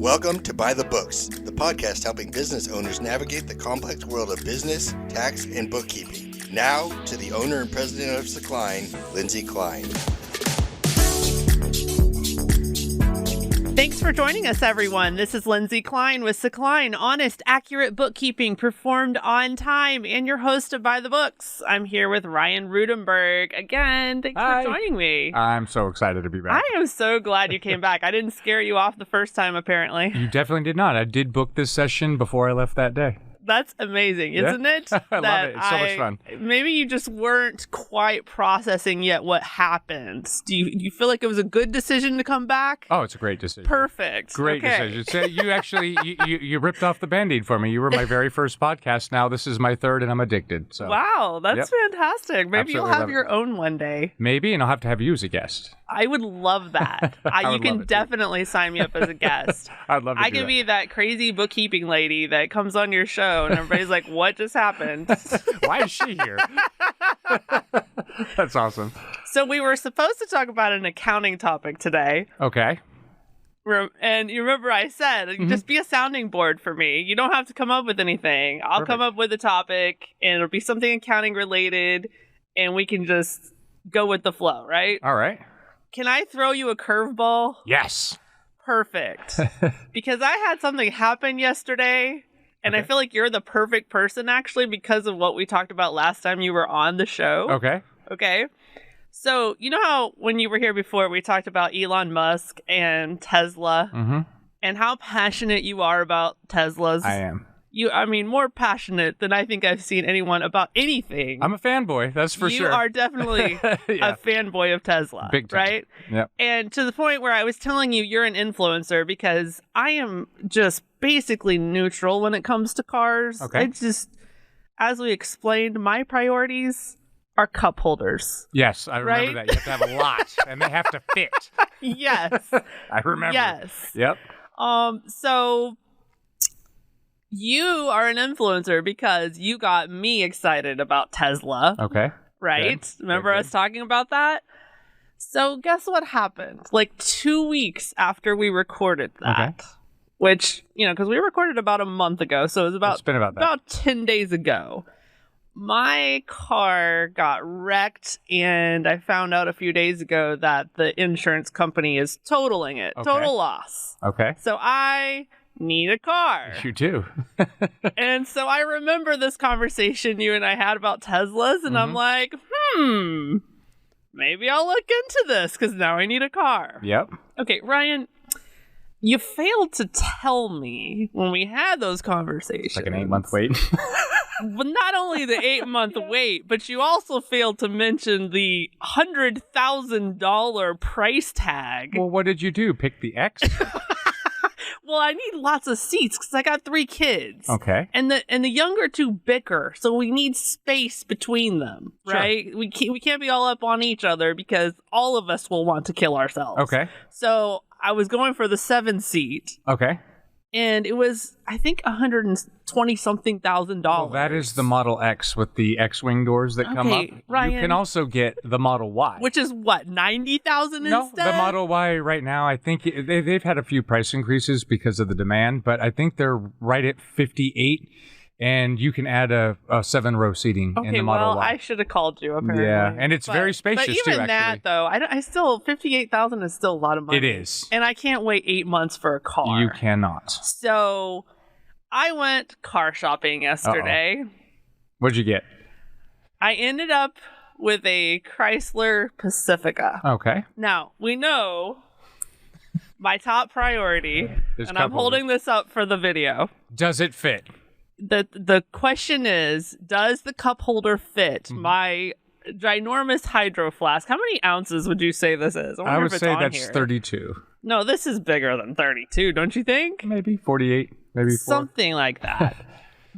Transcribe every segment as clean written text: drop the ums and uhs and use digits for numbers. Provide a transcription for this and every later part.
Welcome to By the Books, the podcast helping business owners navigate the complex world of business, tax, and bookkeeping. Now, to the owner and president of Klein, Lindsay Klein. Thanks for joining us, everyone. This is Lindsay Klein with Klein, honest, accurate bookkeeping performed on time, and your host of By the Books. I'm here with Ryan Roodenburg. Again, thanks for joining me. I'm so excited to be back. I am so glad you came back. I didn't scare you off the first time, apparently. You definitely did not. I did book this session before I left that day. That's amazing, isn't it? I love it. It's so much fun. Maybe you just weren't quite processing yet what happened. Do you feel like it was a good decision to come back? Oh, it's a great decision. Perfect. Great decision. So you actually, you ripped off the Band-Aid for me. You were my very first podcast. Now this is my third and I'm addicted. So. Wow, that's fantastic. Maybe Absolutely you'll have your own one day. Maybe, and I'll have to have you as a guest. I would love that. You can definitely sign me up as a guest. I'd love to I could be that crazy bookkeeping lady that comes on your show and everybody's like, what just happened? Why is she here? That's awesome. So we were supposed to talk about an accounting topic today. Okay. And you remember I said, just be a sounding board for me. You don't have to come up with anything. I'll come up with a topic and it'll be something accounting related and we can just go with the flow, right? All right. Can I throw you a curveball? Yes. Perfect. Because I had something happen yesterday, and I feel like you're the perfect person, actually, because of what we talked about last time you were on the show. Okay. So, you know how when you were here before, we talked about Elon Musk and Tesla, and how passionate you are about Teslas? I am. More passionate than I think I've seen anyone about anything. I'm a fanboy, that's for sure. You are definitely a fanboy of Tesla. Big time. Right? Yep. And to the point where I was telling you you're an influencer because I am just basically neutral when it comes to cars. Okay. It's just, as we explained, my priorities are cup holders. Yes, I remember that. You have to have a lot, and they have to fit. Yes. I remember. Yes. Yep. So you are an influencer because you got me excited about Tesla. Okay. Right? Good. Remember us talking about that? So guess what happened? Like 2 weeks after we recorded that, which, because we recorded about a month ago, so it was It's been about 10 days ago. My car got wrecked, and I found out a few days ago that the insurance company is totaling it. Okay. Total loss. Okay. So I need a car. You do. And so I remember this conversation you and I had about Teslas, and I'm like, maybe I'll look into this because now I need a car. Yep. Okay, Ryan, you failed to tell me when we had those conversations. It's like an 8-month wait. Well, not only the 8-month wait, but you also failed to mention the $100,000 price tag. Well, what did you do? Pick the X? Well, I need lots of seats because I got 3 kids. Okay. And the younger two bicker, so we need space between them, right? Sure. We can't be all up on each other because all of us will want to kill ourselves. Okay. So I was going for the 7-seat. Okay. And it was, I think, $120-something thousand. Well, that is the Model X with the X-wing doors that come up. Ryan, you can also get the Model Y. Which is what, $90,000 instead? No, the Model Y right now, I think they've had a few price increases because of the demand, but I think they're right at $58,000, and you can add a 7-row seating in the Model Y. I should have called you, apparently. Yeah, and it's very spacious, too, actually. But even that, though, I still, $58,000 is still a lot of money. It is. And I can't wait 8 months for a car. You cannot. So I went car shopping yesterday. What'd you get? I ended up with a Chrysler Pacifica. Okay. Now, we know my top priority, and I'm holding this up for the video. Does it fit? The question is, does the cup holder fit my ginormous hydro flask? How many ounces would you say this is? I would say that's 32. No, this is bigger than 32, don't you think? Maybe 48, maybe 4. Something like that.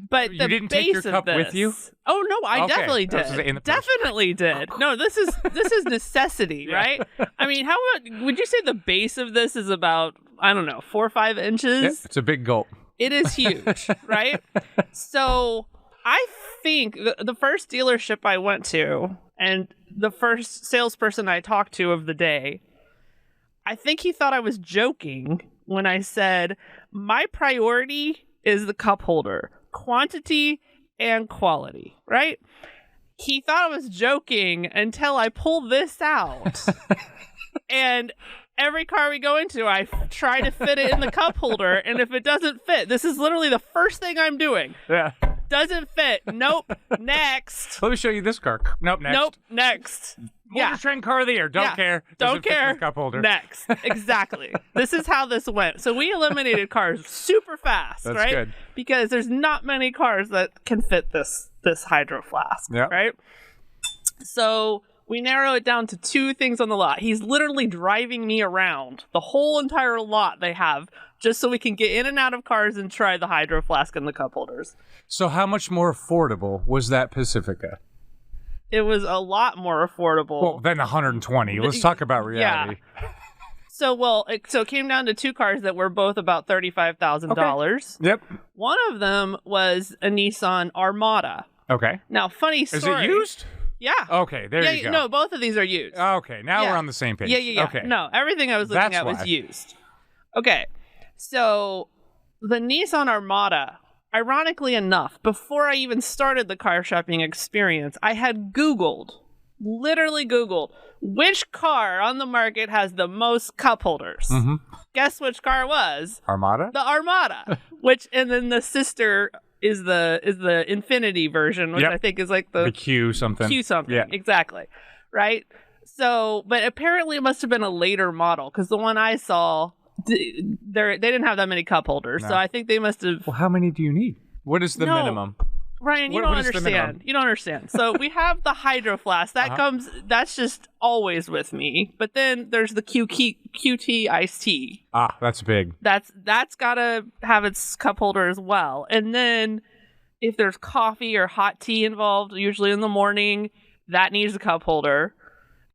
But you didn't take your cup with you? Oh no, I definitely did. Definitely did. No, this is necessity, right? I mean, how much would you say the base of this is about? I don't know, 4 or 5 inches. Yep, it's a big gulp. It is huge, right? So I think the first dealership I went to and the first salesperson I talked to of the day, I think he thought I was joking when I said, my priority is the cup holder, quantity and quality, right? He thought I was joking until I pulled this out. And every car we go into, I try to fit it in the cup holder. And if it doesn't fit, this is literally the first thing I'm doing. Yeah. Doesn't fit. Nope. Next. Let me show you this car. Nope. Next. Nope. Next. Motor Trend car of the year. Don't care. Don't care. Cup holder. Next. Exactly. This is how this went. So we eliminated cars super fast, That's right? good. Because there's not many cars that can fit this hydro flask, right? So we narrow it down to 2 things on the lot. He's literally driving me around the whole entire lot they have just so we can get in and out of cars and try the hydro flask and the cup holders. So how much more affordable was that Pacifica? It was a lot more affordable. Well, than 120. Let's talk about reality. Yeah. So it came down to 2 cars that were both about $35,000. Okay. Yep. One of them was a Nissan Armada. Okay. Now, funny story. Is it used? Yeah. Okay, there you go. No, both of these are used. Okay, now we're on the same page. Yeah. Okay. No, everything I was looking at was used. Okay. So the Nissan Armada, ironically enough, before I even started the car shopping experience, I had literally Googled, which car on the market has the most cup holders? Mm-hmm. Guess which car it was? Armada? The Armada. And then the sister is the Infinity version, which I think is like the Q something. Yeah. Exactly. Right? So, but apparently it must have been a later model, because the one I saw, they didn't have that many cup holders. No. So I think they must have... Well, how many do you need? What is the minimum? Ryan, you don't understand. You don't understand. So we have the hydro flask. That comes, that's just always with me. But then there's the QT iced tea. Ah, that's big. That's got to have its cup holder as well. And then if there's coffee or hot tea involved, usually in the morning, that needs a cup holder.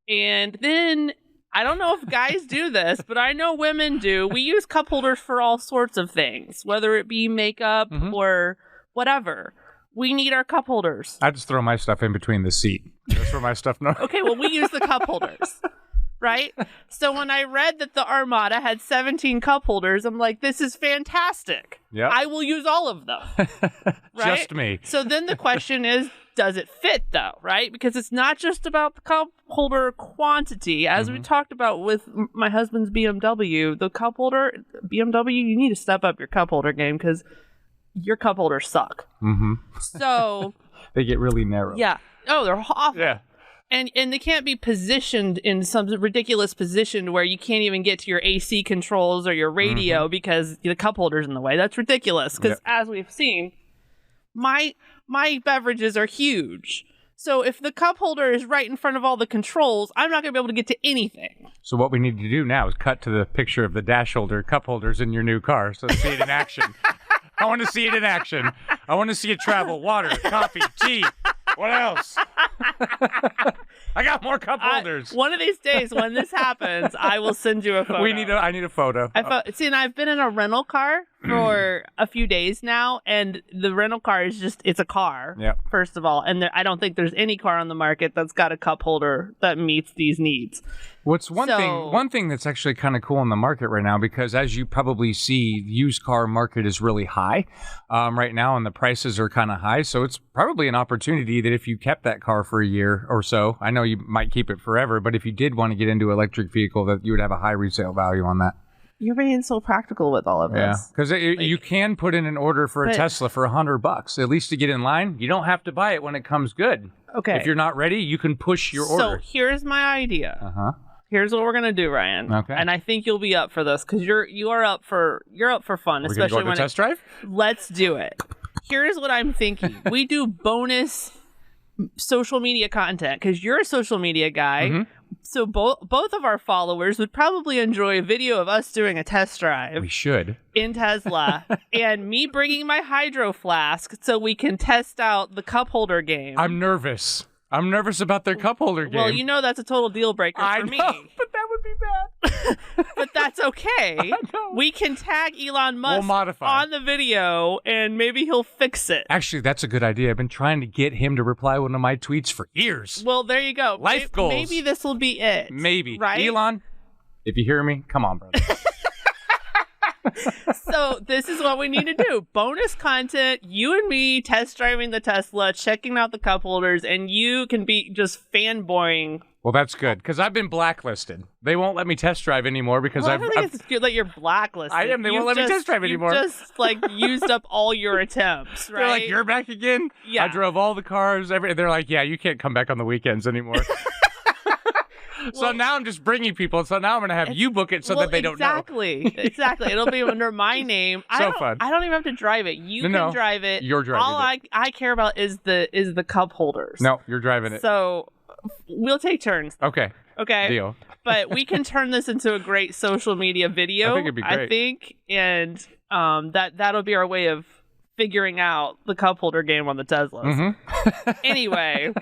And then, I don't know if guys do this, but I know women do. We use cup holders for all sorts of things, whether it be makeup or whatever. We need our cup holders. I just throw my stuff in between the seat. That's where my stuff... Okay, well, we use the cup holders, right? So when I read that the Armada had 17 cup holders, I'm like, this is fantastic. Yeah, I will use all of them. Right? Just me. So then the question is, does it fit, though, right? Because it's not just about the cup holder quantity. As we talked about with my husband's BMW, the cup holder, BMW, you need to step up your cup holder game, because your cup holders suck. So they get really narrow. Yeah. Oh, they're awful. Yeah. And they can't be positioned in some ridiculous position where you can't even get to your AC controls or your radio because the cup holder's in the way. That's ridiculous. Because as we've seen, my beverages are huge. So if the cup holder is right in front of all the controls, I'm not going to be able to get to anything. So what we need to do now is cut to the picture of the dash holder cup holders in your new car, so see it in action. I want to see it in action. I want to see it travel. Water, coffee, tea. What else? I got more cup holders. One of these days when this happens, I will send you a photo. I need a photo. See, and I've been in a rental car for a few days now, and the rental car is it's a car, first of all. And I don't think there's any car on the market that's got a cup holder that meets these needs. What's one thing that's actually kind of cool in the market right now, because as you probably see, the used car market is really high right now, and the prices are kind of high. So it's probably an opportunity that if you kept that car for a year or so, I know you might keep it forever, but if you did want to get into an electric vehicle, that you would have a high resale value on that. You're being so practical with all of this. Yeah, because you can put in an order for a Tesla for $100, at least to get in line. You don't have to buy it when it comes good. Okay. If you're not ready, you can push your order. So here's my idea. Here's what we're gonna do, Ryan. Okay. And I think you'll be up for this, because you're up for fun, We're especially gonna go on a test drive. Let's do it. Here's what I'm thinking. We do bonus social media content, because you're a social media guy. So both of our followers would probably enjoy a video of us doing a test drive. We should. In Tesla. And me bringing my hydro flask so we can test out the cup holder game. I'm nervous about their cup holder game. Well, you know that's a total deal breaker for me. But that would be bad. But that's okay. We can tag Elon Musk on the video, and maybe he'll fix it. Actually, that's a good idea. I've been trying to get him to reply one of my tweets for years. Well, there you go. Life goals. Maybe this will be it. Maybe. Right? Elon, if you hear me, come on, brother. So this is what we need to do. Bonus content, you and me test driving the Tesla, checking out the cup holders, and you can be just fanboying. Well, that's good, because I've been blacklisted. They won't let me test drive anymore because I don't think it's good that you're blacklisted. I am. They won't let me test drive anymore. You've just like used up all your attempts, right? They're like, you're back again? Yeah. I drove all the cars. They're like, yeah, you can't come back on the weekends anymore. So now I'm just bringing people. So now I'm going to have you book it so that they don't know. Exactly. It'll be under my name. Fun. I don't even have to drive it. You can drive it. You're driving all I care about is the cup holders. No, you're driving it. So we'll take turns. Okay. Deal. But we can turn this into a great social media video. I think it'd be great. And that'll be our way of figuring out the cup holder game on the Teslas. Mm-hmm. Anyway.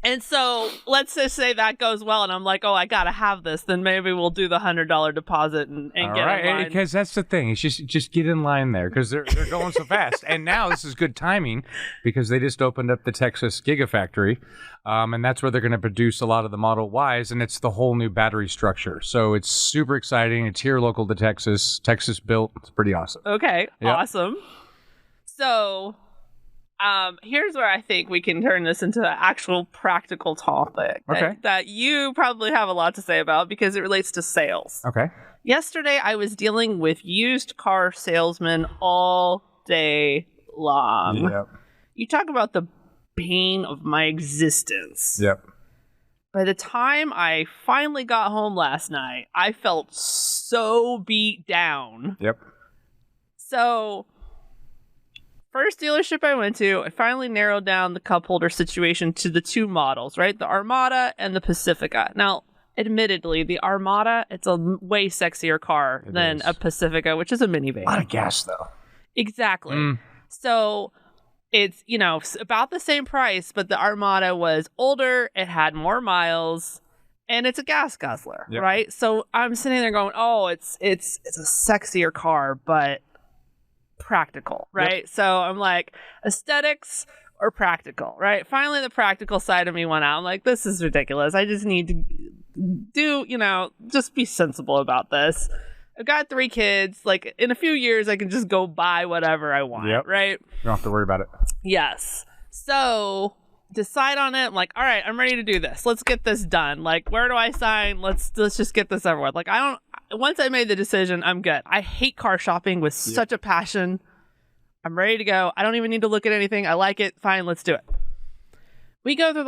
And so let's just say that goes well, and I'm like, oh, I gotta have this. Then maybe we'll do the $100 deposit and get in line. Because that's the thing. It's just get in line there because they're going so fast. And now this is good timing because they just opened up the Texas Gigafactory, and that's where they're going to produce a lot of the Model Ys, and it's the whole new battery structure. So it's super exciting. It's here local to Texas, Texas built. It's pretty awesome. Okay, yep. Awesome. So. Here's where I think we can turn this into an actual practical topic that you probably have a lot to say about because it relates to sales. Okay. Yesterday, I was dealing with used car salesmen all day long. Yep. You talk about the bane of my existence. Yep. By the time I finally got home last night, I felt so beat down. Yep. So... First dealership I went to, I finally narrowed down the cup holder situation to the two models, right? The Armada and the Pacifica. Now, admittedly, the Armada, it's a way sexier car than a Pacifica, which is a minivan. A lot of gas, though. Exactly. So it's, about the same price, but the Armada was older, it had more miles, and it's a gas guzzler, right? So I'm sitting there going, oh, it's a sexier car, but practical, right? Yep. So I'm like, aesthetics or practical, right? Finally, the practical side of me went out. I'm like, this is ridiculous. I just need to just be sensible about this. I've got 3 kids. Like, in a few years, I can just go buy whatever I want, right? You don't have to worry about it. Yes. So, decide on it. I'm like, all right, I'm ready to do this. Let's get this done. Like, where do I sign? Let's just get this over with. Like, once I made the decision, I'm good. I hate car shopping with such a passion. I'm ready to go. I don't even need to look at anything. I like it. Fine, let's do it. We go through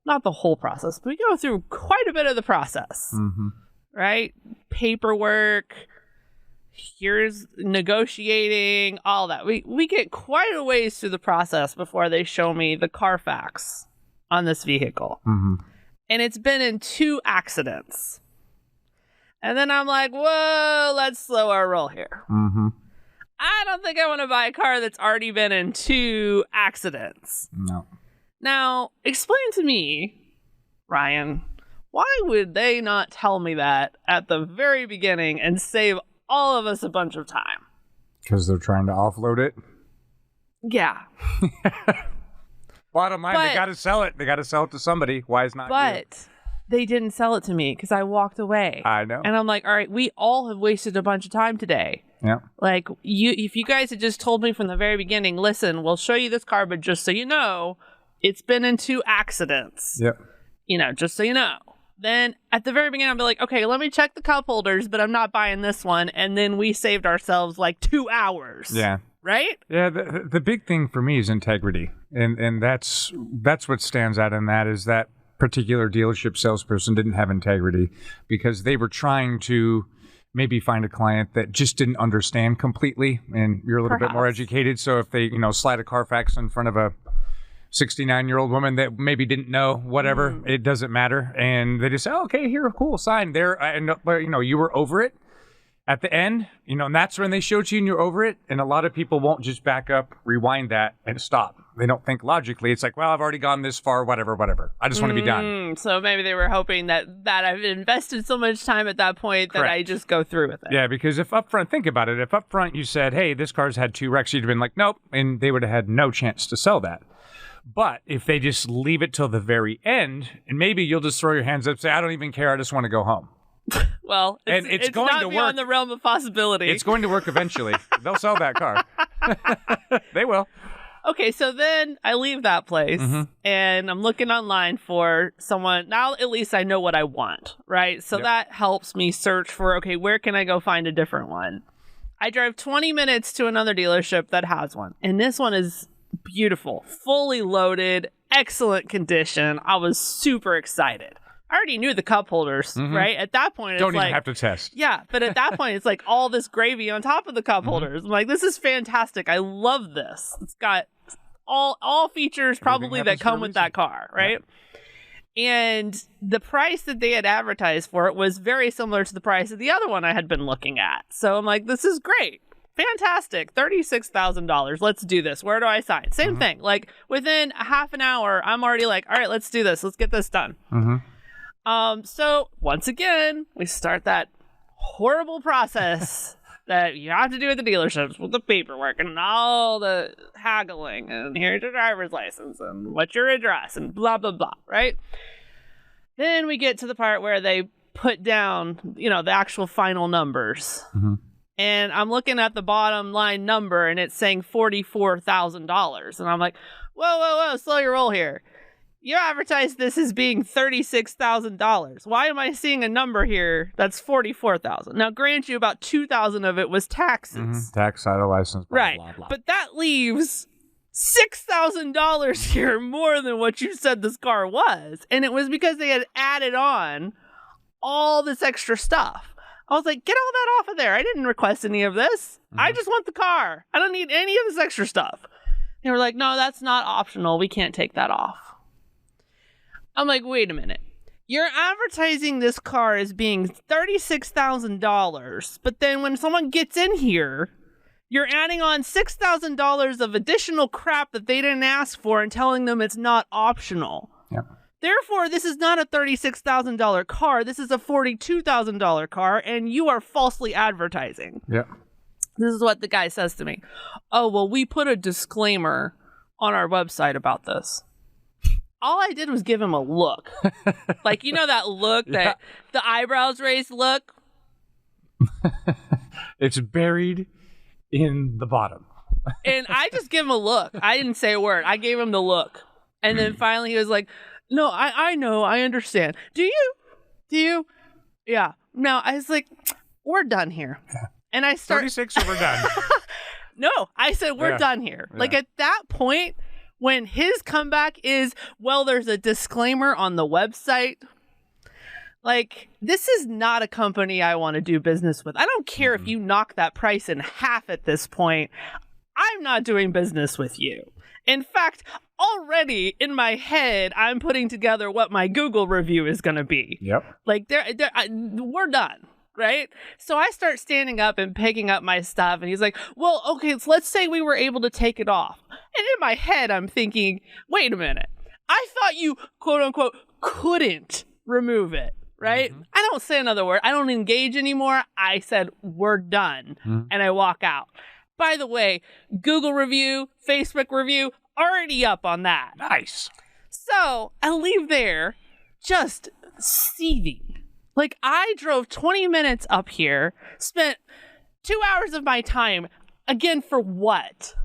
not the whole process, but we go through quite a bit of the process, right? Paperwork, here's negotiating, all that. We get quite a ways through the process before they show me the Carfax on this vehicle. And it's been in 2 accidents. And then I'm like, whoa, let's slow our roll here. I don't think I want to buy a car that's already been in 2 accidents. No. Now, explain to me, Ryan, why would they not tell me that at the very beginning and save all of us a bunch of time? Because they're trying to offload it? Yeah. Bottom line, they got to sell it. They got to sell it to somebody. Why is not you? They didn't sell it to me because I walked away. I know. And I'm like, all right, we all have wasted a bunch of time today. Yeah. Like, if you guys had just told me from the very beginning, listen, we'll show you this car, but just so you know, it's been in 2 accidents. Yep. Just so you know. Then at the very beginning, I'll be like, okay, let me check the cup holders, but I'm not buying this one. And then we saved ourselves like 2 hours. Yeah. Right? Yeah. The big thing for me is integrity. And that's what stands out in that is that particular dealership salesperson didn't have integrity because they were trying to maybe find a client that just didn't understand completely, and you're a little bit more educated. So if they, slide a Carfax in front of a 69-year-old woman that maybe didn't know whatever, it doesn't matter, and they just say, oh, okay, here, cool, sign there, and you were over it at the end, and that's when they showed you and you're over it. And a lot of people won't just back up, rewind that, and stop. They don't think logically. It's like, well, I've already gone this far, whatever. I just want to be done. So maybe they were hoping that I've invested so much time at that point that I just go through with it. Yeah, because if upfront, think about it. If upfront you said, hey, this car's had 2 wrecks, you'd have been like, nope, and they would have had no chance to sell that. But if they just leave it till the very end, and maybe you'll just throw your hands up and say, I don't even care, I just want to go home. Well, it's going not to beyond work. The realm of possibility. It's going to work eventually. They'll sell that car. They will. Okay, so then I leave that place and I'm looking online for someone. Now at least I know what I want, right? So that helps me search for, okay, where can I go find a different one? I drive 20 minutes to another dealership that has one. And this one is beautiful, fully loaded, excellent condition. I was super excited. I already knew the cup holders, right? At that point, it's Don't even have to test. Yeah, but at that point, it's like all this gravy on top of the cup holders. I'm like, this is fantastic. I love this. It's got all features probably that come with that car, right? Yeah. And the price that they had advertised for it was very similar to the price of the other one I had been looking at. So I'm like, this is great. Fantastic. $36,000. Let's do this. Where do I sign? Same thing. Like within a half an hour, I'm already like, all right, let's do this. Let's get this done. So once again, we start that horrible process that you have to do at the dealerships with the paperwork and all the haggling and here's your driver's license and what's your address and blah, blah, blah, right? Then we get to the part where they put down, the actual final numbers. And I'm looking at the bottom line number and it's saying $44,000. And I'm like, whoa, slow your roll here. You advertised this as being $36,000. Why am I seeing a number here that's $44,000? Now, grant you, about $2,000 of it was taxes. Tax, title, license, blah, right? Blah, blah. But that leaves $6,000 here more than what you said this car was, and it was because they had added on all this extra stuff. I was like, get all that off of there. I didn't request any of this. I just want the car. I don't need any of this extra stuff. They were like, no, that's not optional. We can't take that off. I'm like, wait a minute. You're advertising this car as being $36,000, but then when someone gets in here, you're adding on $6,000 of additional crap that they didn't ask for and telling them it's not optional. Yep. Therefore, this is not a $36,000 car. This is a $42,000 car, and you are falsely advertising. Yep. This is what the guy says to me. Oh, well, we put a disclaimer on our website about this. All I did was give him a look. Like, that look, that the eyebrows raised look? It's buried in the bottom. And I just give him a look. I didn't say a word. I gave him the look. And then finally he was like, no, I know. I understand. Do you? Yeah. No, I was like, we're done here. Yeah. And I started. 36 and we're done. No, I said, we're done here. Yeah. Like at that point, when his comeback is, well, there's a disclaimer on the website. Like, this is not a company I want to do business with. I don't care if you knock that price in half at this point. I'm not doing business with you. In fact, already in my head, I'm putting together what my Google review is going to be. Yep. Like, we're done. Right? So I start standing up and picking up my stuff. And he's like, well, okay, so let's say we were able to take it off. And in my head, I'm thinking, wait a minute. I thought you, quote unquote, couldn't remove it. Right? I don't say another word. I don't engage anymore. I said, we're done. And I walk out. By the way, Google review, Facebook review, already up on that. Nice. So I leave there just seething. Like, I drove 20 minutes up here, spent 2 hours of my time, again, for what?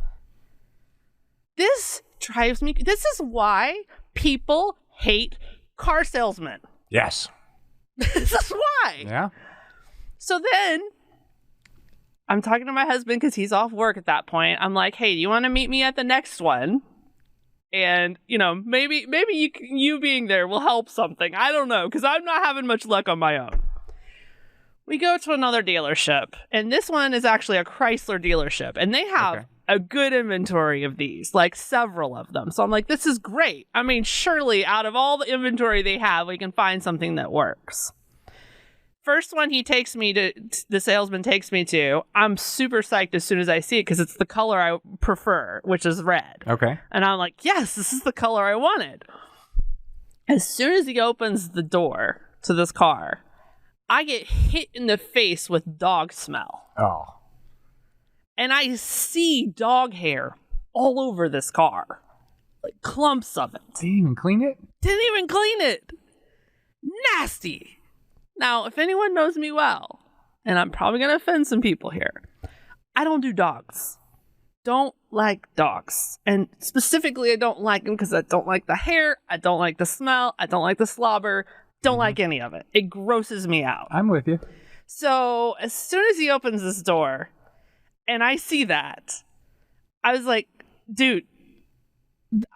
This drives me. This is why people hate car salesmen. Yes. This is why. Yeah. So then, I'm talking to my husband because he's off work at that point. I'm like, hey, do you want to meet me at the next one? And, maybe you being there will help something. I don't know, because I'm not having much luck on my own. We go to another dealership, and this one is actually a Chrysler dealership, and they have a good inventory of these, like several of them. So I'm like, this is great. I mean, surely out of all the inventory they have, we can find something that works. First one the salesman takes me to, I'm super psyched as soon as I see it because it's the color I prefer, which is red. Okay. And I'm like, yes, this is the color I wanted. As soon as he opens the door to this car, I get hit in the face with dog smell. Oh. And I see dog hair all over this car. Like clumps of it. Didn't even clean it? Didn't even clean it. Nasty. Now, if anyone knows me well, and I'm probably going to offend some people here, I don't do dogs. Don't like dogs. And specifically, I don't like them because I don't like the hair, I don't like the smell, I don't like the slobber, don't like any of it. It grosses me out. I'm with you. So as soon as he opens this door and I see that, I was like, dude,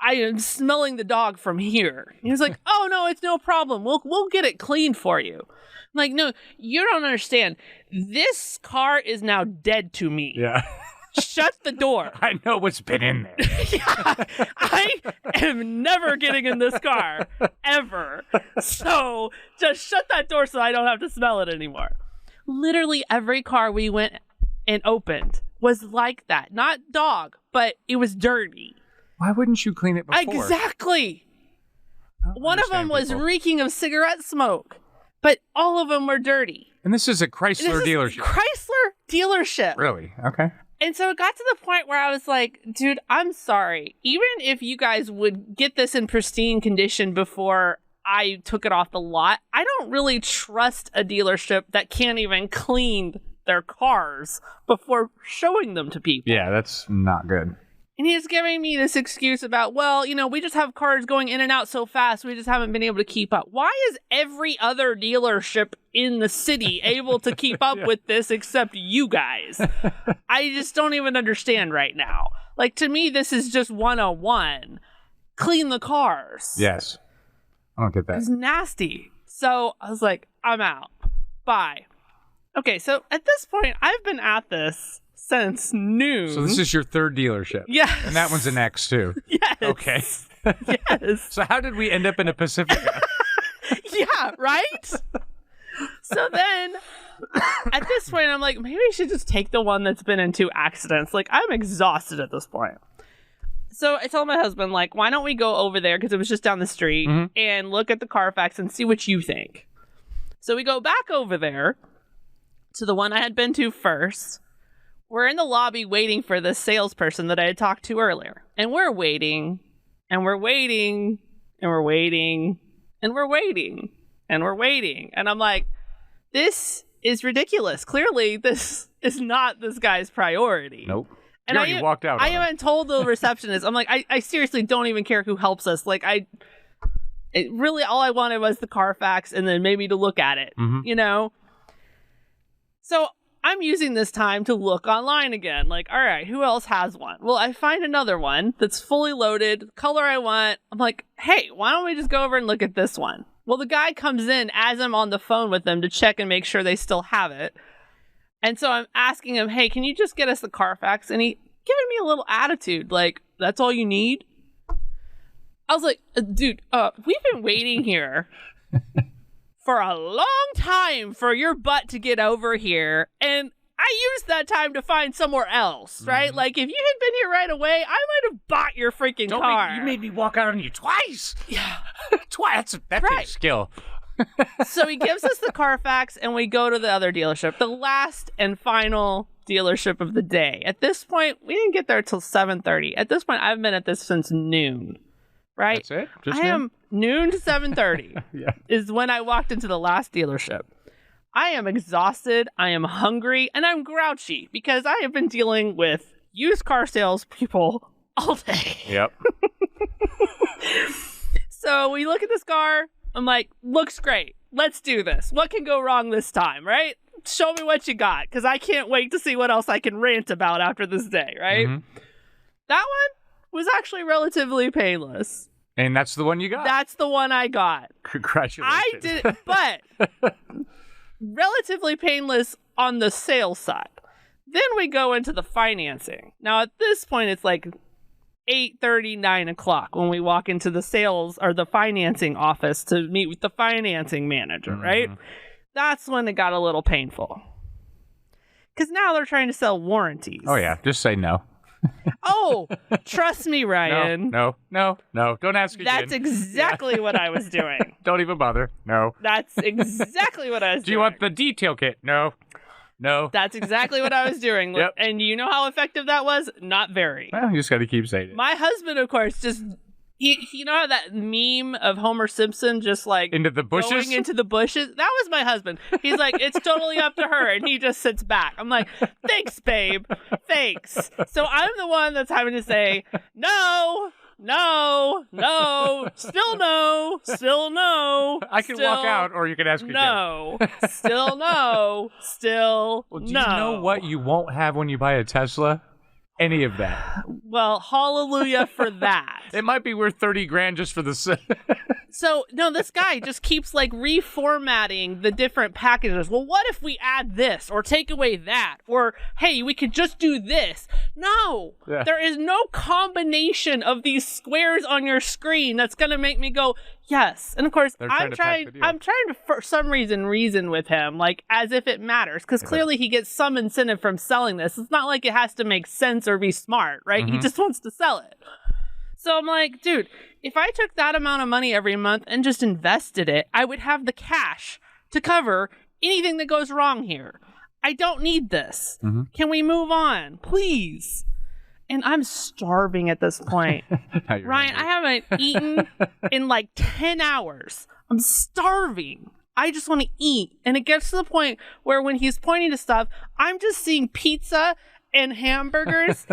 I am smelling the dog from here. He was like, oh no, it's no problem. We'll get it cleaned for you. I'm like, no, you don't understand. This car is now dead to me. Yeah. Shut the door. I know what's been in there. Yeah, I am never getting in this car, ever. So just shut that door so I don't have to smell it anymore. Literally every car we went and opened was like that. Not dog, but it was dirty. Why wouldn't you clean it before? Exactly. One of them was reeking of cigarette smoke, but all of them were dirty. And this is a Chrysler dealership. Chrysler dealership. Really? Okay. And so it got to the point where I was like, dude, I'm sorry. Even if you guys would get this in pristine condition before I took it off the lot, I don't really trust a dealership that can't even clean their cars before showing them to people. Yeah, that's not good. And he's giving me this excuse about, well, you know, we just have cars going in and out so fast, we just haven't been able to keep up. Why is every other dealership in the city able to keep up with this except you guys? I just don't even understand right now. Like, to me, this is just 101. Clean the cars. Yes. I don't get that. It's nasty. So I was like, I'm out. Bye. Okay, so at this point, I've been at this since noon. So this is your third dealership. Yes. And that one's an X too. Yes. Okay. Yes. So how did we end up in a Pacifica? Yeah, right? So then, at this point, I'm like, maybe I should just take the one that's been in 2 accidents. Like, I'm exhausted at this point. So I told my husband, like, why don't we go over there, because it was just down the street, and look at the Carfax and see what you think. So we go back over there to the one I had been to first. We're in the lobby waiting for the salesperson that I had talked to earlier. And we're waiting, and we're waiting, and we're waiting, and we're waiting, and we're waiting. And I'm like, this is ridiculous. Clearly, this is not this guy's priority. Nope. And you already walked out. I even told the receptionist, I'm like, I seriously don't even care who helps us. Like, really, all I wanted was the Carfax and then maybe to look at it, you know? So I'm using this time to look online again. Like, all right, who else has one? Well, I find another one that's fully loaded, color I want. I'm like, hey, why don't we just go over and look at this one? Well, the guy comes in as I'm on the phone with them to check and make sure they still have it. And so I'm asking him, hey, can you just get us the Carfax? And he giving me a little attitude, like, that's all you need? I was like, dude, we've been waiting here for a long time for your butt to get over here, and I used that time to find somewhere else, right? Like, if you had been here right away, I might have bought your freaking car. You made me walk out on you twice. Yeah. Twice. That's right. A skill. So he gives us the Carfax, and we go to the other dealership, the last and final dealership of the day. At this point, we didn't get there till 7:30. At this point, I've been at this since noon. Right? That's it? Just I am noon to 7:30 yeah. is when I walked into the last dealership. I am exhausted, I am hungry, and I'm grouchy because I have been dealing with used car salespeople all day. Yep. So we look at this car, I'm like, looks great. Let's do this. What can go wrong this time, right? Show me what you got, because I can't wait to see what else I can rant about after this day, right? That one was actually relatively painless. And that's the one you got? That's the one I got. Congratulations. I did, but relatively painless on the sales side. Then we go into the financing. Now, at this point, it's like 8:30, 9 o'clock when we walk into the sales or the financing office to meet with the financing manager, right? That's when it got a little painful. Because now they're trying to sell warranties. Oh, yeah. Just say no. Oh, trust me, Ryan. No. Don't ask again. That's exactly what I was doing. Don't even bother. No. That's exactly what I was doing. Do you want the detail kit? No. That's exactly what I was doing. Yep. And you know how effective that was? Not very. Well, you just got to keep saying it. My husband, of course, just You know how that meme of Homer Simpson just like into the bushes? Going into the bushes? That was my husband. He's like, it's totally up to her. And he just sits back. I'm like, thanks, babe. Thanks. So I'm the one that's having to say, no, still no. I can walk out or you can ask again. No, still no, still well, do you know what you won't have when you buy a Tesla? Any of that. Well, hallelujah for that. It might be worth $30,000 just for the. So, no, this guy just keeps like reformatting the different packages. Well, what if we add this or take away that? Or, hey, we could just do this. No, There is no combination of these squares on your screen that's going to make me go, yes. And of course, I'm trying to, for some reason with him, like as if it matters, because clearly he gets some incentive from selling this. It's not like it has to make sense or be smart, right? Mm-hmm. He just wants to sell it. So I'm like, dude, if I took that amount of money every month and just invested it, I would have the cash to cover anything that goes wrong here. I don't need this. Mm-hmm. Can we move on, please? And I'm starving at this point. Ryan, I haven't eaten in like 10 hours. I'm starving. I just want to eat. And it gets to the point where when he's pointing to stuff, I'm just seeing pizza and hamburgers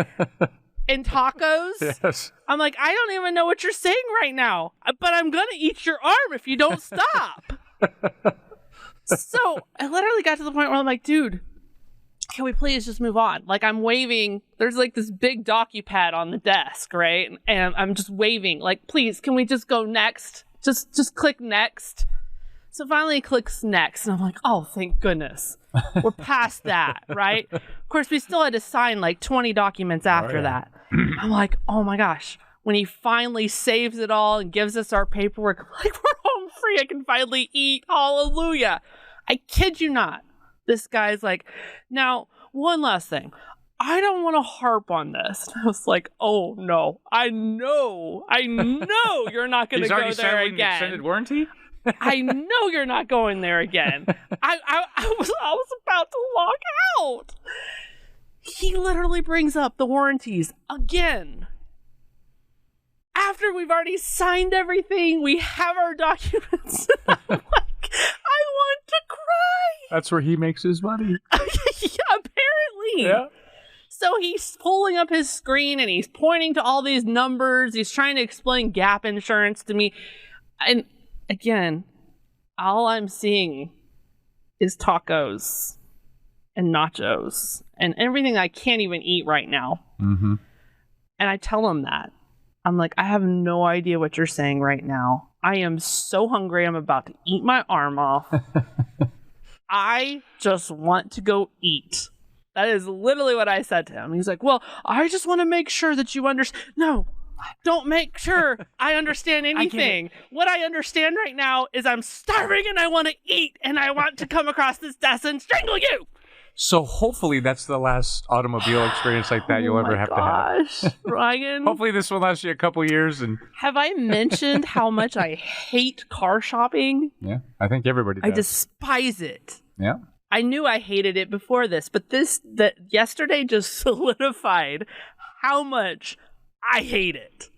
and tacos. Yes. I'm like, I don't even know what you're saying right now, but I'm going to eat your arm if you don't stop. So I literally got to the point where I'm like, dude, can we please just move on? Like I'm waving. There's like this big DocuPad on the desk, right? And I'm just waving like, please, can we just go next? Just click next. So finally he clicks next. And I'm like, oh, thank goodness. We're past that, right? Of course, we still had to sign like 20 documents after that. I'm like, oh my gosh. When he finally saves it all and gives us our paperwork, I'm like, we're home free. I can finally eat. Hallelujah. I kid you not. This guy's like, now, one last thing. I don't want to harp on this. And I was like, oh no. I know you're not going to go there again. An extended warranty? I know you're not going there again. I was about to log out. He literally brings up the warranties again. After we've already signed everything, we have our documents. I'm like, I want to cry. That's where he makes his money. Yeah, apparently. Yeah. So he's pulling up his screen and he's pointing to all these numbers. He's trying to explain gap insurance to me. And again, all I'm seeing is tacos and nachos and everything I can't even eat right now. Mm-hmm. And I tell him that. I'm like, I have no idea what you're saying right now. I am so hungry. I'm about to eat my arm off. I just want to go eat. That is literally what I said to him. He's like, well, I just want to make sure that you understand. No, don't make sure I understand anything. What I understand right now is I'm starving and I want to eat and I want to come across this desk and strangle you. So hopefully that's the last automobile experience like that you'll ever have to have. Ryan. Hopefully this will last you a couple years. And have I mentioned how much I hate car shopping? Yeah, I think everybody does. I despise it. Yeah. I knew I hated it before this, but yesterday just solidified how much I hate it.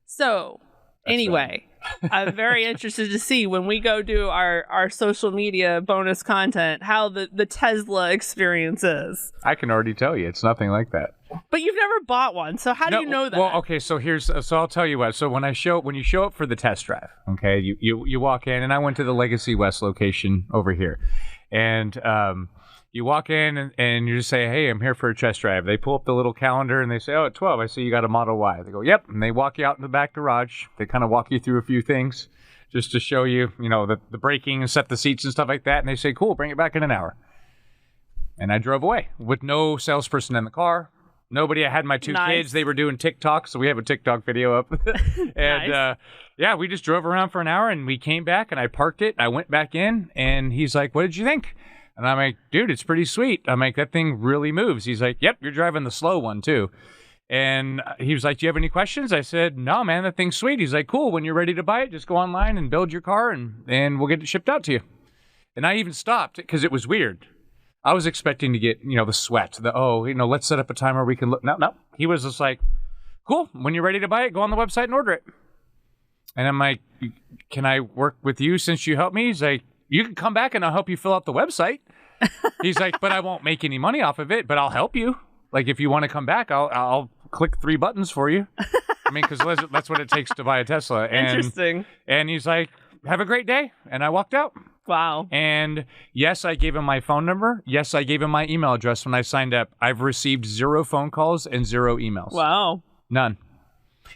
So, anyway, I'm very interested to see when we go do our social media bonus content, how the Tesla experience is. I can already tell you, it's nothing like that. But you've never bought one, so how do you know that? Well, okay, so I'll tell you what. So when you show up for the test drive, okay, you walk in, and I went to the Legacy West location over here, and you walk in and you just say, hey, I'm here for a test drive. They pull up the little calendar and they say, oh, at 12, I see you got a Model Y. They go, yep. And they walk you out in the back garage. They kind of walk you through a few things just to show you, the braking and set the seats and stuff like that. And they say, cool, bring it back in an hour. And I drove away with no salesperson in the car. Nobody. I had my two kids. They were doing TikTok, so we have a TikTok video up. And nice. We just drove around for an hour and we came back and I parked it. I went back in and he's like, what did you think? And I'm like, dude, it's pretty sweet. I'm like, that thing really moves. He's like, yep, you're driving the slow one too. And he was like, do you have any questions? I said, no, man, that thing's sweet. He's like, cool. When you're ready to buy it, just go online and build your car and we'll get it shipped out to you. And I even stopped because it was weird. I was expecting to get, the sweat, let's set up a time where we can look. No. He was just like, cool. When you're ready to buy it, go on the website and order it. And I'm like, can I work with you since you helped me? He's like, you can come back and I'll help you fill out the website. He's like, but I won't make any money off of it, but I'll help you. Like, if you want to come back, I'll click 3 buttons for you. I mean, because that's what it takes to buy a Tesla. And, Interesting. And he's like, have a great day. And I walked out. Wow. And yes, I gave him my phone number. Yes, I gave him my email address when I signed up. I've received 0 phone calls and 0 emails. Wow. None.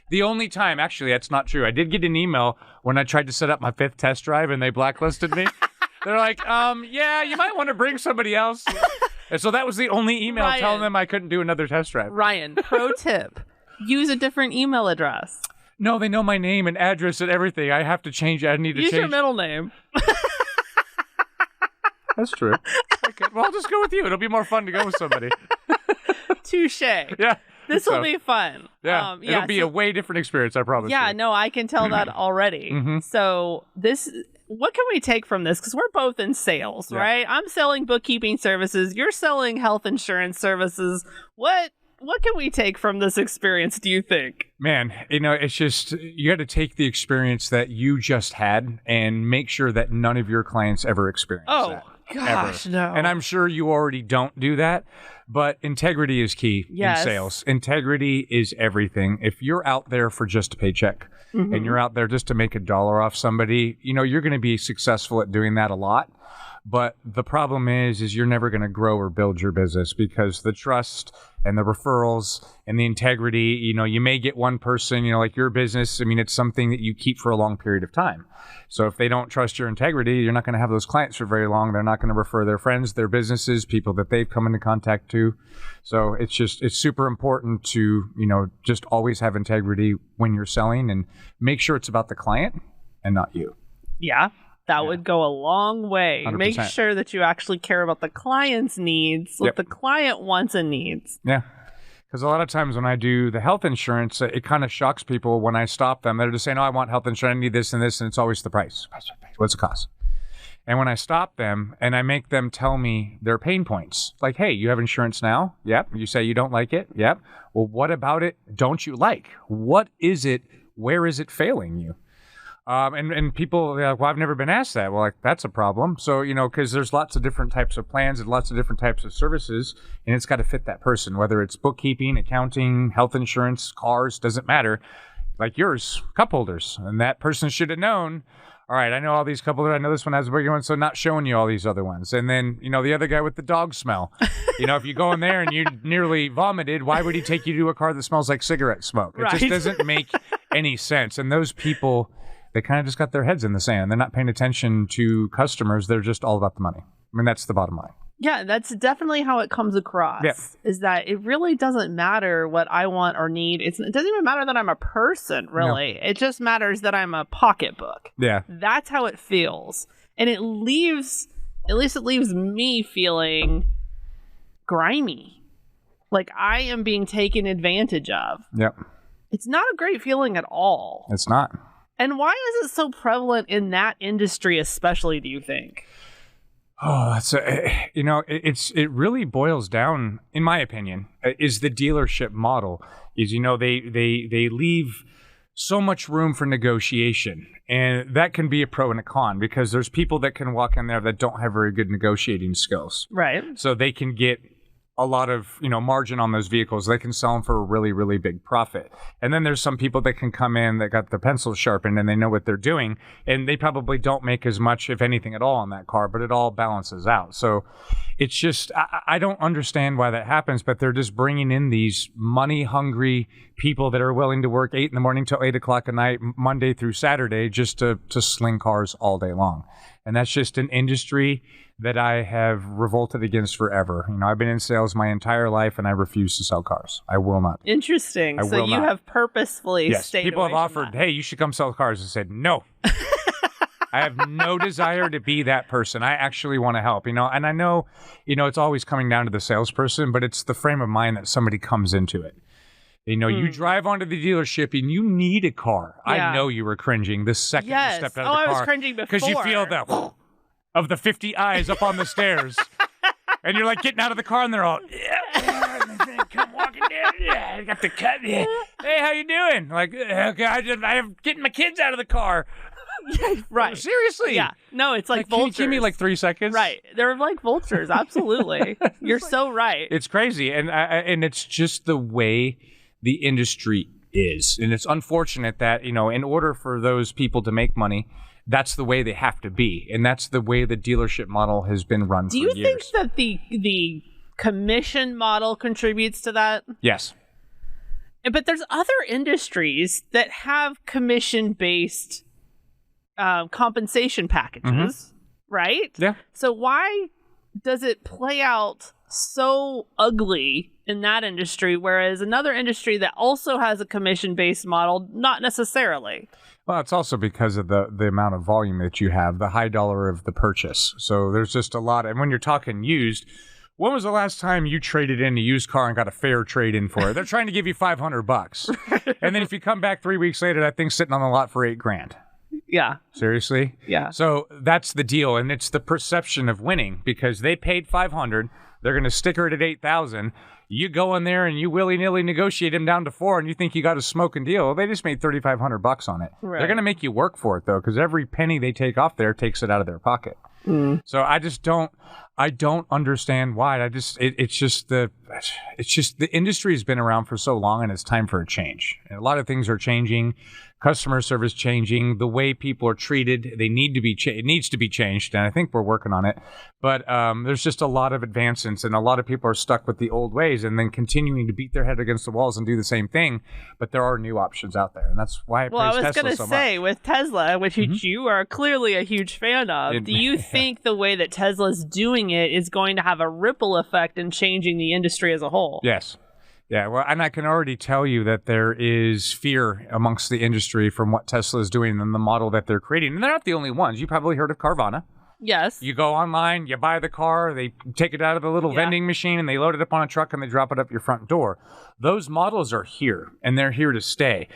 The only time, actually, that's not true. I did get an email when I tried to set up my 5th test drive and they blacklisted me. They're like, yeah, you might want to bring somebody else. And so that was the only email telling them I couldn't do another test drive. Ryan, pro tip. Use a different email address. No, they know my name and address and everything. I have to change it. I need to change. Use your middle name. That's true. Okay. Well, I'll just go with you. It'll be more fun to go with somebody. Touche. Yeah. This will be fun. Yeah. It'll be a way different experience, I promise. Yeah, you. no, I can tell that already. Mm-hmm. So what can we take from this? Because we're both in sales, right? I'm selling bookkeeping services. You're selling health insurance services. What can we take from this experience, do you think? Man, it's just, you got to take the experience that you just had and make sure that none of your clients ever experience that. Gosh, ever. no. And I'm sure you already don't do that, but integrity is key in sales. Integrity is everything. If you're out there for just a paycheck and you're out there just to make $1 off somebody, you're going to be successful at doing that a lot. But the problem is you're never going to grow or build your business because the trust and the referrals and the integrity, you may get one person, like your business. I mean, it's something that you keep for a long period of time. So if they don't trust your integrity, you're not going to have those clients for very long. They're not going to refer their friends, their businesses, people that they've come into contact to. So it's super important to, just always have integrity when you're selling and make sure it's about the client and not you. Yeah. That would go a long way. 100%. Make sure that you actually care about the client's needs, what the client wants and needs. Yeah. Because a lot of times when I do the health insurance, it kind of shocks people when I stop them. They're just saying, I want health insurance, I need this and this, and it's always the price. What's the cost? And when I stop them and I make them tell me their pain points, like, hey, you have insurance now? Yep. You say you don't like it? Yep. Well, what about it don't you like? What is it? Where is it failing you? And people, they're like, well, I've never been asked that. Well, that's a problem. So, because there's lots of different types of plans and lots of different types of services, and it's got to fit that person, whether it's bookkeeping, accounting, health insurance, cars, doesn't matter. Like yours, cup holders. And that person should have known, all right, I know all these cup holders. I know this one has a bigger one, so not showing you all these other ones. And then, the other guy with the dog smell. If you go in there and you nearly vomited, why would he take you to a car that smells like cigarette smoke? It just doesn't make any sense. And those people, they kind of just got their heads in the sand. They're not paying attention to customers. They're just all about the money. I mean, that's the bottom line. Yeah, that's definitely how it comes across. Yeah. Is that it really doesn't matter what I want or need. It doesn't even matter that I'm a person, really. No. It just matters that I'm a pocketbook. Yeah. That's how it feels. And it leaves me feeling grimy. Like I am being taken advantage of. Yep. It's not a great feeling at all. It's not. And why is it so prevalent in that industry especially, do you think? Oh, it really boils down, in my opinion, is the dealership model. Is, they leave so much room for negotiation. And that can be a pro and a con because there's people that can walk in there that don't have very good negotiating skills. Right. So they can get a lot of, margin on those vehicles. They can sell them for a really, really big profit. And then there's some people that can come in that got their pencils sharpened and they know what they're doing. And they probably don't make as much, if anything at all, on that car, but it all balances out. So it's just, I don't understand why that happens, but they're just bringing in these money-hungry people that are willing to work 8 in the morning till 8 o'clock at night, Monday through Saturday, just to sling cars all day long. And that's just an industry that I have revolted against forever. I've been in sales my entire life, and I refuse to sell cars. I will not. Interesting. So you have purposefully stayed people away have offered, hey, you should come sell cars. I said, no. I have no desire to be that person. I actually want to help, and I know, it's always coming down to the salesperson, but it's the frame of mind that somebody comes into it. You drive onto the dealership and you need a car. Yeah. I know you were cringing the second you stepped out of the car. I was cringing before. Because you feel the of the 50 eyes up on the stairs. And you're like getting out of the car and they're all, yeah, and they come walking I got the cut. Hey, how you doing? Like, okay, I'm getting my kids out of the car. Right. Seriously. Yeah. No, it's like vultures. Can you give me like 3 seconds? Right. They're like vultures. Absolutely. You're so right. It's crazy. And it's just the way the industry is. And it's unfortunate that, in order for those people to make money, that's the way they have to be. And that's the way the dealership model has been run for years. Do you think that the commission model contributes to that? Yes. But there's other industries that have commission-based compensation packages, right? Yeah. So why does it play out so ugly in that industry, whereas another industry that also has a commission-based model, not necessarily? Well, it's also because of the amount of volume that you have, the high dollar of the purchase. So there's just a lot. And when you're talking used, when was the last time you traded in a used car and got a fair trade-in for it? They're trying to give you $500. And then if you come back 3 weeks later, that thing's sitting on the lot for $8,000. Yeah. Seriously? Yeah. So that's the deal, and it's the perception of winning because they paid $500. They're going to sticker it at $8,000. You go in there and you willy-nilly negotiate them down to $4,000, and you think you got a smoking deal. Well, they just made $3,500 on it. Right. They're going to make you work for it though, because every penny they take off there takes it out of their pocket. So I don't understand why. It's just the industry has been around for so long, and it's time for a change. And a lot of things are changing. Customer service changing, the way people are treated, it needs to be changed, and I think we're working on it. But there's just a lot of advancements, and a lot of people are stuck with the old ways and then continuing to beat their head against the walls and do the same thing. But there are new options out there, and that's why I praise Tesla so much. Well, I was going to say, with Tesla, which you are clearly a huge fan of, do you think the way that Tesla's doing it is going to have a ripple effect in changing the industry as a whole? Yes. Yeah, well, and I can already tell you that there is fear amongst the industry from what Tesla is doing and the model that they're creating. And they're not the only ones. You probably heard of Carvana. Yes. You go online, you buy the car, they take it out of the little vending machine, and they load it up on a truck, and they drop it up your front door. Those models are here, and they're here to stay.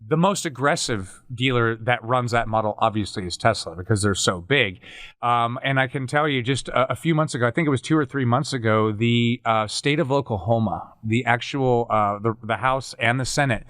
The most aggressive dealer that runs that model, obviously, is Tesla because they're so big. And I can tell you just a few months ago, I think it was 2 or 3 months ago, the state of Oklahoma, the actual, the House and the Senate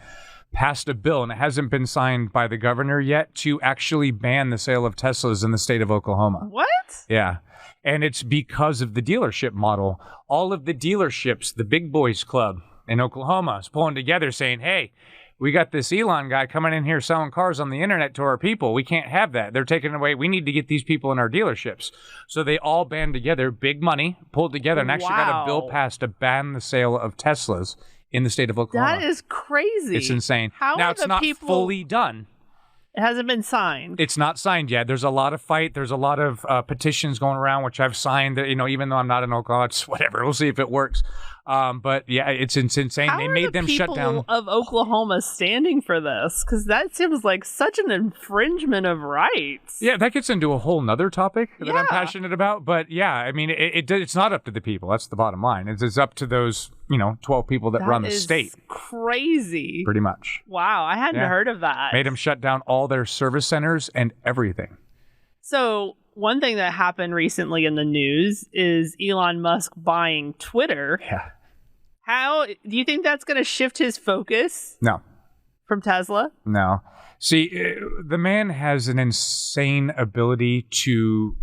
passed a bill, and it hasn't been signed by the governor yet, to actually ban the sale of Teslas in the state of Oklahoma. What? Yeah. And it's because of the dealership model. All of the dealerships, the Big Boys Club in Oklahoma is pulling together saying, hey, we got this Elon guy coming in here selling cars on the internet to our people. We can't have that. They're taking away. We need to get these people in our dealerships. So they all band together, big money, pulled together, and actually got a bill passed to ban the sale of Teslas in the state of Oklahoma. That is crazy. It's insane. How now, are it's the not people... fully done. It hasn't been signed. It's not signed yet. There's a lot of fight. There's a lot of petitions going around, which I've signed. Even though I'm not in Oklahoma, it's whatever. We'll see if it works. But yeah, it's insane. How they made them shut down. How are the people of Oklahoma standing for this? Because that seems like such an infringement of rights. Yeah, that gets into a whole nother topic that I'm passionate about. But yeah, I mean, it's not up to the people. That's the bottom line. It's up to those 12 people that run the state. Crazy. Pretty much. Wow, I hadn't heard of that. Made them shut down all their service centers and everything. So one thing that happened recently in the news is Elon Musk buying Twitter. Yeah. How do you think that's going to shift his focus? No. From Tesla? No. See, the man has an insane ability to,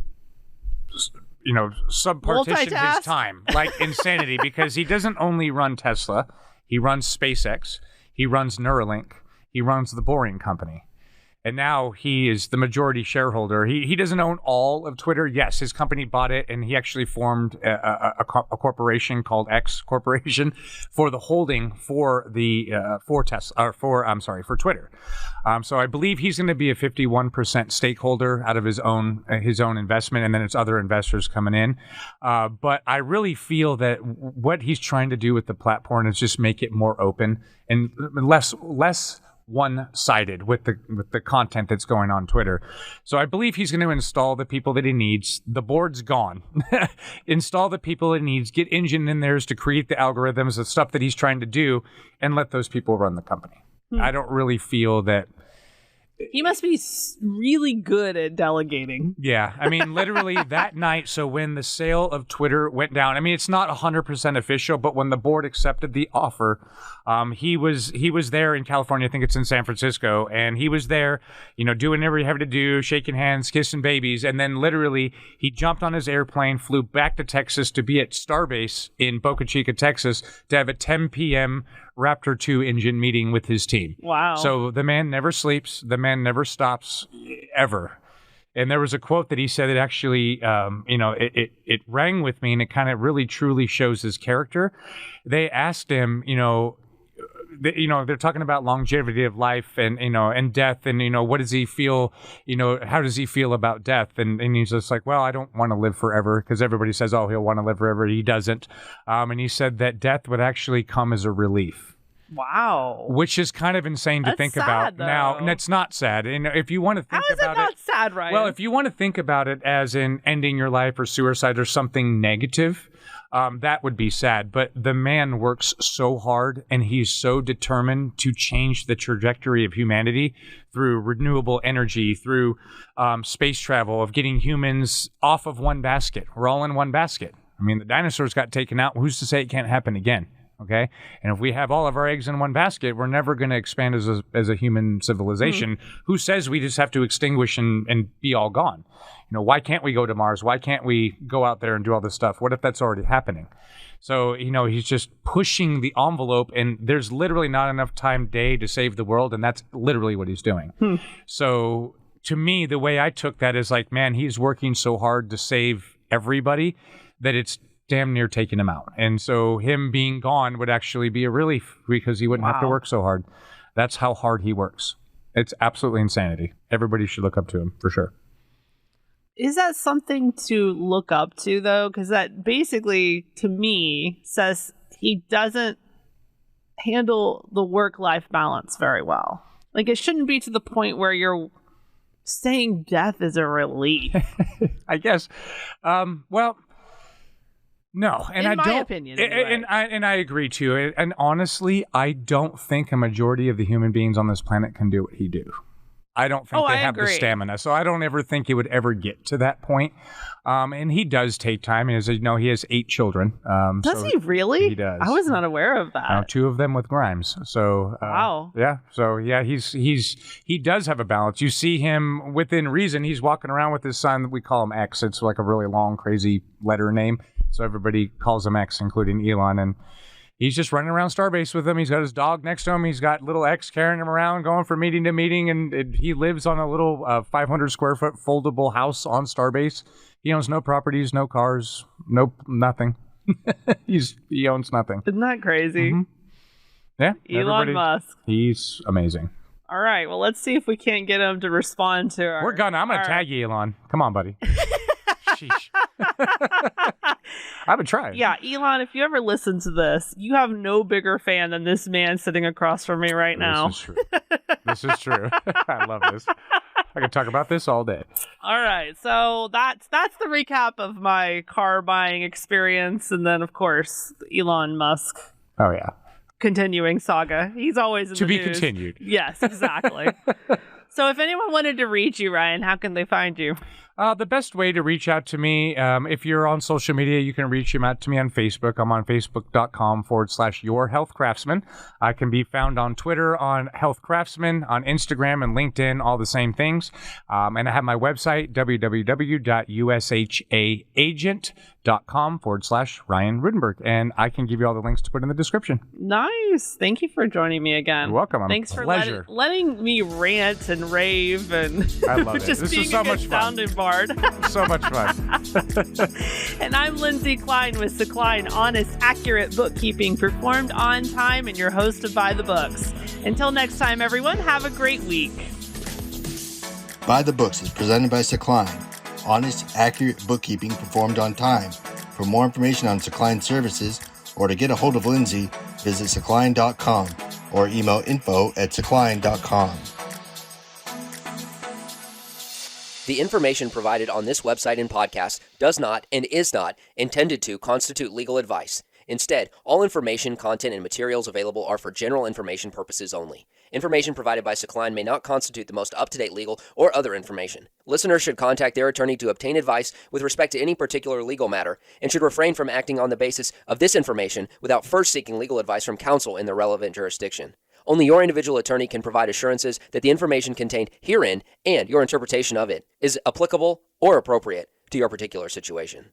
subpartition his time, like insanity, because he doesn't only run Tesla, he runs SpaceX, he runs Neuralink, he runs the Boring Company. And now he is the majority shareholder. He doesn't own all of Twitter. Yes, his company bought it, and he actually formed a corporation called X Corporation for the holding for the for Twitter. So I believe he's going to be a 51% stakeholder out of his own investment, and then it's other investors coming in. But I really feel that what he's trying to do with the platform is just make it more open and less one-sided with the content that's going on Twitter. So I believe he's going to install the people that he needs. The board's gone. Install the people he needs, get engine in there to create the algorithms, the stuff that he's trying to do, and let those people run the company. I don't really feel that He must be really good at delegating. Yeah. I mean, literally that night, so when the sale of Twitter went down, I mean, it's not 100% official, but when the board accepted the offer, he was there in California. I think it's in San Francisco. And he was there, doing whatever he had to do, shaking hands, kissing babies. And then literally he jumped on his airplane, flew back to Texas to be at Starbase in Boca Chica, Texas, to have a 10 p.m. Raptor 2 engine meeting with his team. Wow. So the man never sleeps. The man never stops, ever. And there was a quote that he said that actually, it rang with me, and it kind of really truly shows his character. They asked him, they're talking about longevity of life and death, and what does he feel, how does he feel about death? And he's just like, well, I don't want to live forever, because everybody says, oh, he'll want to live forever. He doesn't. And he said that death would actually come as a relief. Wow. Which is kind of insane to think about. Though. Now, and it's not sad. If you want to think about it. How is it not sad, Ryan? Well, if you want to think about it as in ending your life or suicide or something negative, that would be sad. But the man works so hard, and he's so determined to change the trajectory of humanity through renewable energy, through space travel, of getting humans off of one basket. We're all in one basket. I mean, the dinosaurs got taken out. Who's to say it can't happen again? Okay. And if we have all of our eggs in one basket, we're never going to expand as a human civilization. Mm-hmm. Who says we just have to extinguish and be all gone? Why can't we go to Mars? Why can't we go out there and do all this stuff? What if that's already happening? So, he's just pushing the envelope, and there's literally not enough time day to save the world. And that's literally what he's doing. So to me, the way I took that is like, man, he's working so hard to save everybody that it's damn near taking him out. And so him being gone would actually be a relief, because he wouldn't have to work so hard. That's how hard he works. It's absolutely insanity. Everybody should look up to him for sure. Is that something to look up to, though? Because that basically, to me, says he doesn't handle the work-life balance very well. Like, it shouldn't be to the point where you're saying death is a relief. I guess. No, and in my opinion, anyway. and I agree too. And honestly, I don't think a majority of the human beings on this planet can do what he do. I don't think they have the stamina, so I don't ever think it would ever get to that point. And he does take time. As you know, he has 8 children. Does he really? He does. I was not aware of that. 2 of them with Grimes. So wow. Yeah. So yeah, he does have a balance. You see him within reason. He's walking around with his son. We call him X. It's like a really long, crazy letter name. So everybody calls him X, including Elon. And he's just running around Starbase with him. He's got his dog next to him. He's got little X carrying him around, going from meeting to meeting. And he lives on a little 500 square foot foldable house on Starbase. He owns no properties, no cars, nothing. He owns nothing. Isn't that crazy? Mm-hmm. Yeah. Elon Musk. He's amazing. All right. Well, let's see if we can't get him to respond to our... We're gonna. I'm going to tag you, Elon. Come on, buddy. Sheesh. I would try. Yeah, Elon, if you ever listen to this, you have no bigger fan than this man sitting across from me right now. This is true. This is true. I love this. I could talk about this all day. All right, so that's the recap of my car buying experience, and then of course Elon Musk. Oh yeah. Continuing saga. He's always in to the be news. Continued. Yes, exactly. So if anyone wanted to reach you, Ryan, how can they find you? The best way to reach out to me, if you're on social media, you can reach out to me on Facebook. I'm on facebook.com/YourHealthCraftsman. I can be found on Twitter on Health Craftsman, on Instagram and LinkedIn, all the same things. And I have my website, www.USHAagent.com/Ryan Roodenburg. And I can give you all the links to put in the description. Nice. Thank you for joining me again. You're welcome. Thanks for pleasure. letting me rant and rave and I love it. just this being is so a good much fun. sounding board. So much fun. And I'm Lindsay Klein with Klein Honest, Accurate Bookkeeping, performed on time and you're hosted by the books. Until next time, everyone, have a great week. By the Books is presented by Klein. Honest, accurate bookkeeping performed on time. For more information on Klein services or to get a hold of Lindsay, visit Klein.com or email info@Klein.com. The information provided on this website and podcast does not and is not intended to constitute legal advice. Instead, all information, content, and materials available are for general information purposes only. Information provided by Secline may not constitute the most up-to-date legal or other information. Listeners should contact their attorney to obtain advice with respect to any particular legal matter and should refrain from acting on the basis of this information without first seeking legal advice from counsel in the relevant jurisdiction. Only your individual attorney can provide assurances that the information contained herein and your interpretation of it is applicable or appropriate to your particular situation.